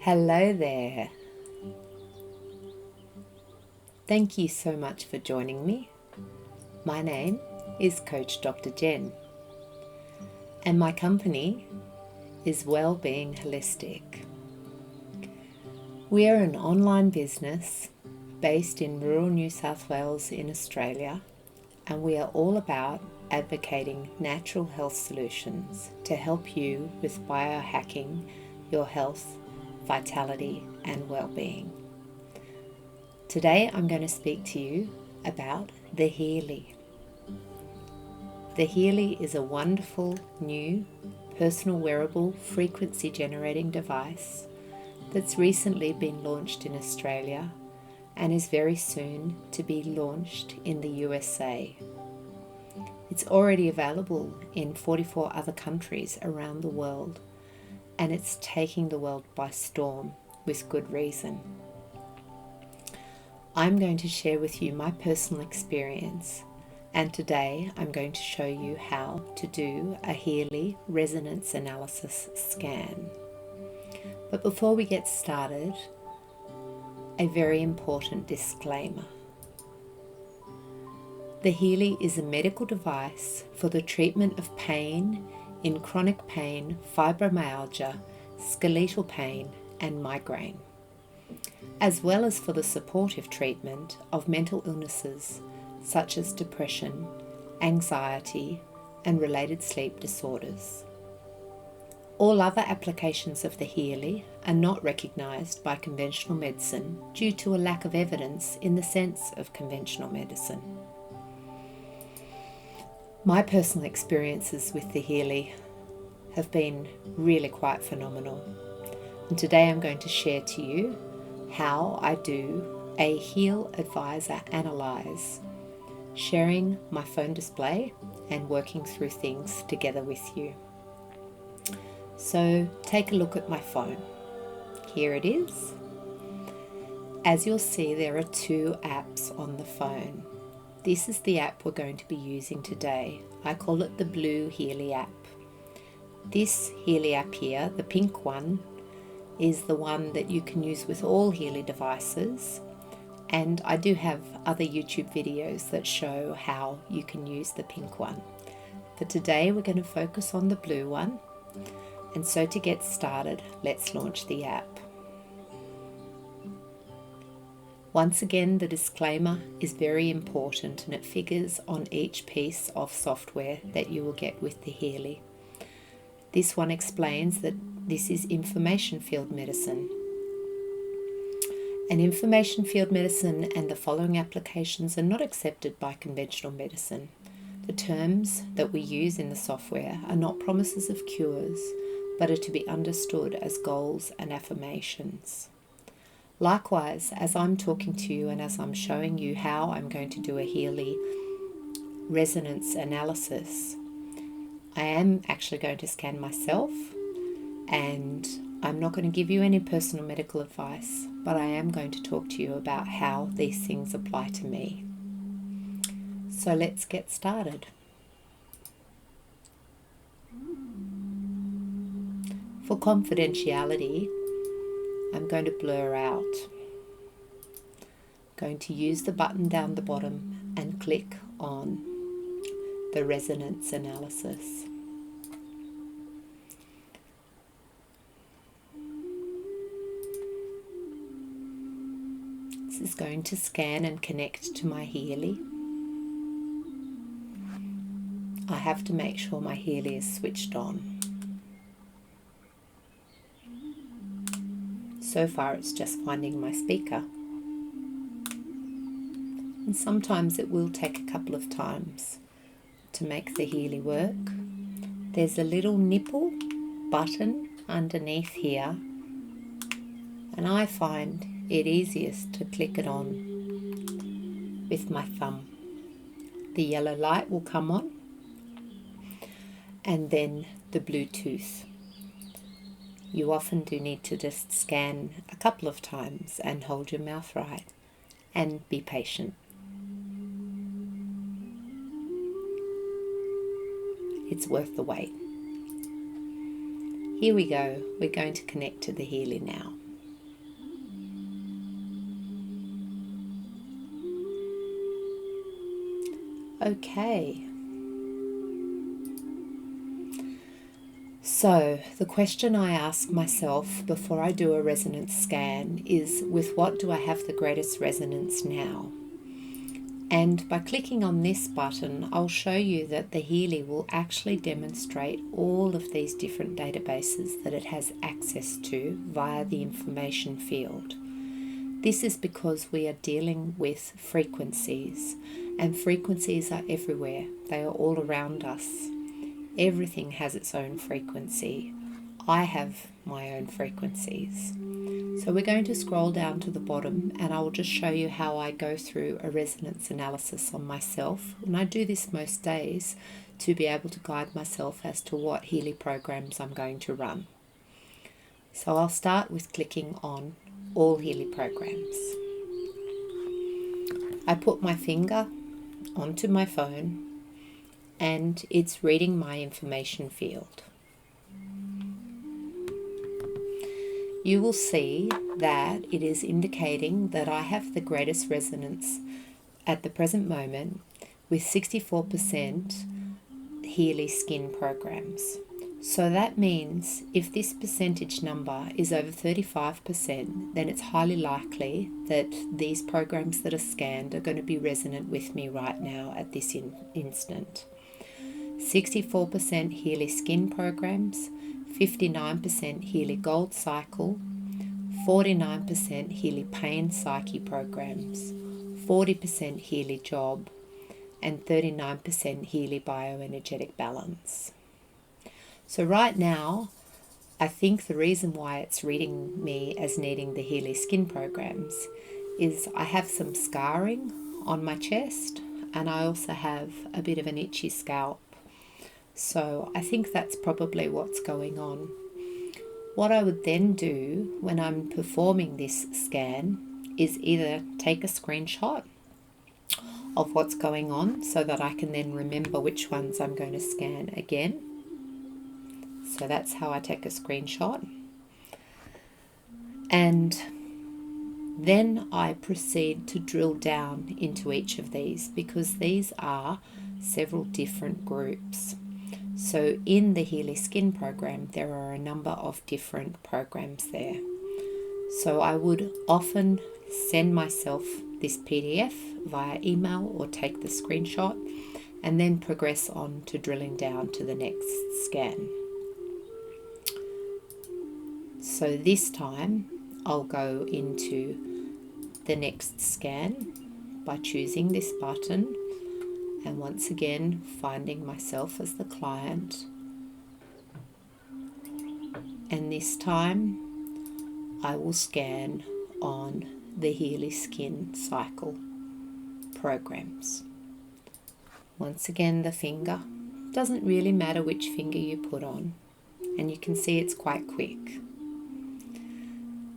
Hello there. Thank you so much for joining me. My name is Coach Dr. Jen, and my company is Wellbeing Holistic. We are an online business based in rural New South Wales in Australia, and we are all about advocating natural health solutions to help you with biohacking your health, vitality and well-being. Today I'm going to speak to you about the Healy. The Healy is a wonderful new personal wearable frequency generating device that's recently been launched in Australia and is very soon to be launched in the USA. It's already available in 44 other countries around the world, and it's taking the world by storm with good reason. I'm going to share with you my personal experience, and today I'm going to show you how to do a Healy Resonance Analysis scan. But before we get started, a very important disclaimer. The Healy is a medical device for the treatment of pain in chronic pain, fibromyalgia, skeletal pain and migraine, as well as for the supportive treatment of mental illnesses such as depression, anxiety and related sleep disorders. All other applications of the Healy are not recognised by conventional medicine due to a lack of evidence in the sense of conventional medicine. My personal experiences with the Healy have been really quite phenomenal, and today I'm going to share to you how I do a HealAdvisor Analyse, sharing my phone display and working through things together with you. So take a look at my phone. Here it is. As you'll see, there are two apps on the phone. This is the app we're going to be using today. I call it the Blue Healy App. This Healy app here, the pink one, is the one that you can use with all Healy devices. And I do have other YouTube videos that show how you can use the pink one. But today we're going to focus on the blue one. And so to get started, let's launch the app. Once again, the disclaimer is very important and it figures on each piece of software that you will get with the Healy. This one explains that this is information field medicine. And information field medicine and the following applications are not accepted by conventional medicine. The terms that we use in the software are not promises of cures, but are to be understood as goals and affirmations. Likewise, as I'm talking to you and as I'm showing you how I'm going to do a Healy Resonance Analysis, I am actually going to scan myself, and I'm not going to give you any personal medical advice, but I am going to talk to you about how these things apply to me. So let's get started. For confidentiality, I'm going to blur out. I'm going to use the button down the bottom and click on the Resonance Analysis. This is going to scan and connect to my Healy. I have to make sure my Healy is switched on. So far it's just finding my speaker. And sometimes it will take a couple of times to make the Healy work. There's a little nipple button underneath here, and I find it easiest to click it on with my thumb. The yellow light will come on, and then the Bluetooth. You often do need to just scan a couple of times and hold your mouth right and be patient. It's worth the wait. Here we go. We're going to connect to the Healy now. okay. So the question I ask myself before I do a resonance scan is, with what do I have the greatest resonance now? And by clicking on this button, I'll show you that the Healy will actually demonstrate all of these different databases that it has access to via the information field. This is because we are dealing with frequencies, and frequencies are everywhere. They are all around us. Everything has its own frequency. I have my own frequencies. So we're going to scroll down to the bottom, and I will just show you how I go through a resonance analysis on myself. And I do this most days to be able to guide myself as to what Healy programs I'm going to run. So I'll start with clicking on all Healy programs. I put my finger onto my phone and it's reading my information field. You will see that it is indicating that I have the greatest resonance at the present moment with 64% Healy skin programs. So that means if this percentage number is over 35%, then it's highly likely that these programs that are scanned are going to be resonant with me right now at this instant. 64% Healy skin programs, 59% Healy Gold Cycle, 49% Healy Pain Psyche programs, 40% Healy Job, and 39% Healy Bioenergetic Balance. So right now, I think the reason why it's reading me as needing the Healy skin programs is I have some scarring on my chest, and I also have a bit of an itchy scalp. So I think that's probably what's going on. What I would then do when I'm performing this scan is either take a screenshot of what's going on so that I can then remember which ones I'm going to scan again. So that's how I take a screenshot. And then I proceed to drill down into each of these, because these are several different groups. So in the Healy Skin program, there are a number of different programs there. So I would often send myself this PDF via email or take the screenshot and then progress on to drilling down to the next scan. So this time I'll go into the next scan by choosing this button, and once again finding myself as the client. And this time I will scan on the Healy Skin Cycle programs. Once again, the finger. Doesn't really matter which finger you put on, and you can see it's quite quick.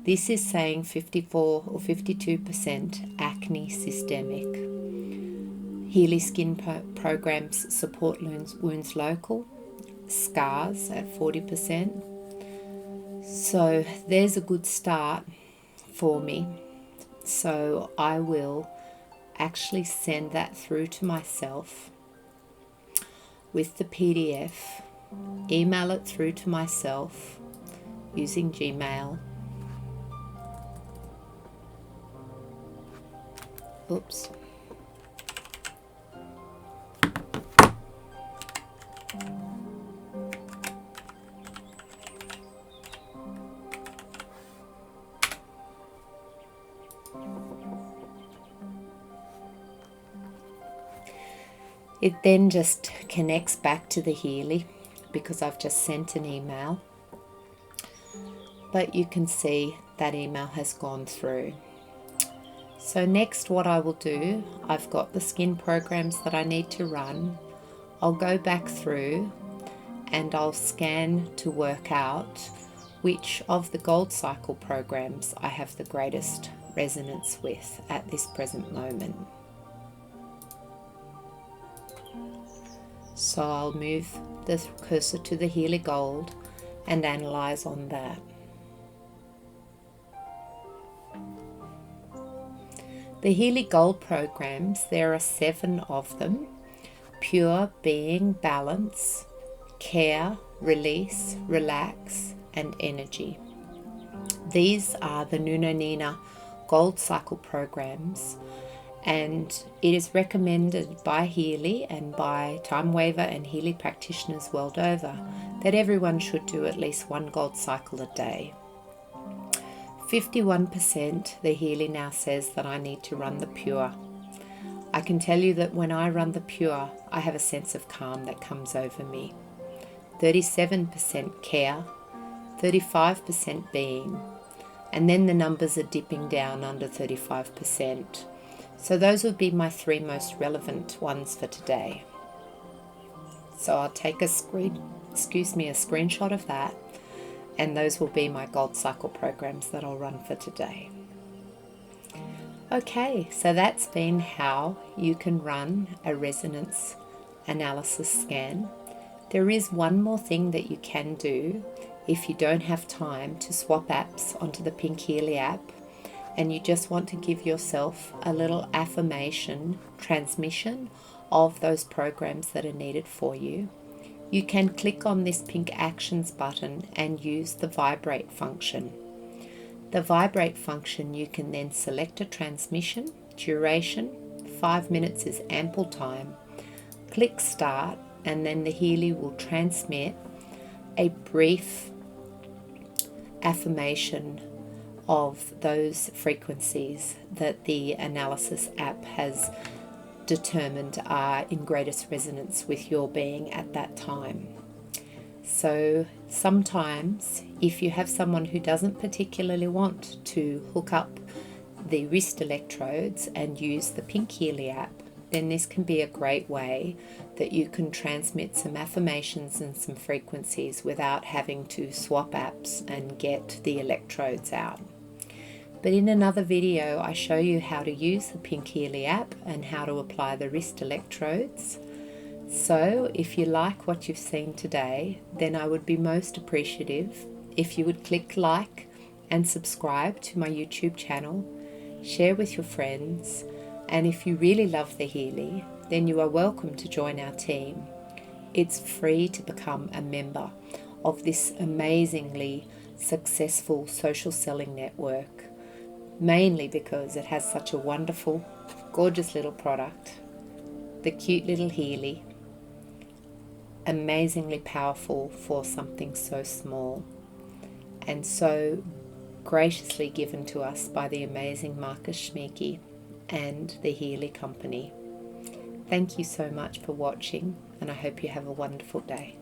This is saying 54 or 52% acne systemic. Healy Skin programs support wounds local, scars at 40%. So there's a good start for me. So I will actually send that through to myself with the PDF, email it through to myself using Gmail. Oops. It then just connects back to the Healy because I've just sent an email. But you can see that email has gone through. So next what I will do, I've got the skin programs that I need to run. I'll go back through and I'll scan to work out which of the Gold Cycle programs I have the greatest resonance with at this present moment. So I'll move the cursor to the Healy Gold and analyze on that. The Healy Gold programs, there are 7 of them. pure being, balance, care, release, relax, and energy. These are the Nuno Nina Gold Cycle programs, and it is recommended by Healy and by time waiver and Healy practitioners world over that everyone should do at least one gold cycle a day. 51% the Healy now says that I need to run the pure. I can tell you that when I run the pure, I have a sense of calm that comes over me. 37% care, 35% being, and then the numbers are dipping down under 35%. So those would be my three most relevant ones for today. So I'll take a screenshot of that, and those will be my gold cycle programs that I'll run for today. Okay, so that's been how you can run a resonance analysis scan. There is one more thing that you can do if you don't have time to swap apps onto the Pink Healy app, and you just want to give yourself a little affirmation transmission of those programs that are needed for you. You can click on this pink actions button and use the vibrate function. The vibrate function, you can then select a transmission, duration, 5 minutes is ample time, click start, and then the Healy will transmit a brief affirmation of those frequencies that the analysis app has determined are in greatest resonance with your being at that time. So sometimes if you have someone who doesn't particularly want to hook up the wrist electrodes and use the Pink Healy app, then this can be a great way that you can transmit some affirmations and some frequencies without having to swap apps and get the electrodes out. But in another video, I show you how to use the Pink Healy app and how to apply the wrist electrodes. So if you like what you've seen today, then I would be most appreciative if you would click like and subscribe to my YouTube channel, share with your friends, and if you really love the Healy, then you are welcome to join our team. It's free to become a member of this amazingly successful social selling network, mainly because it has such a wonderful, gorgeous little product, the cute little Healy, amazingly powerful for something so small, and so graciously given to us by the amazing Marcus Schmiecki and the Healy Company. Thank you so much for watching, and I hope you have a wonderful day.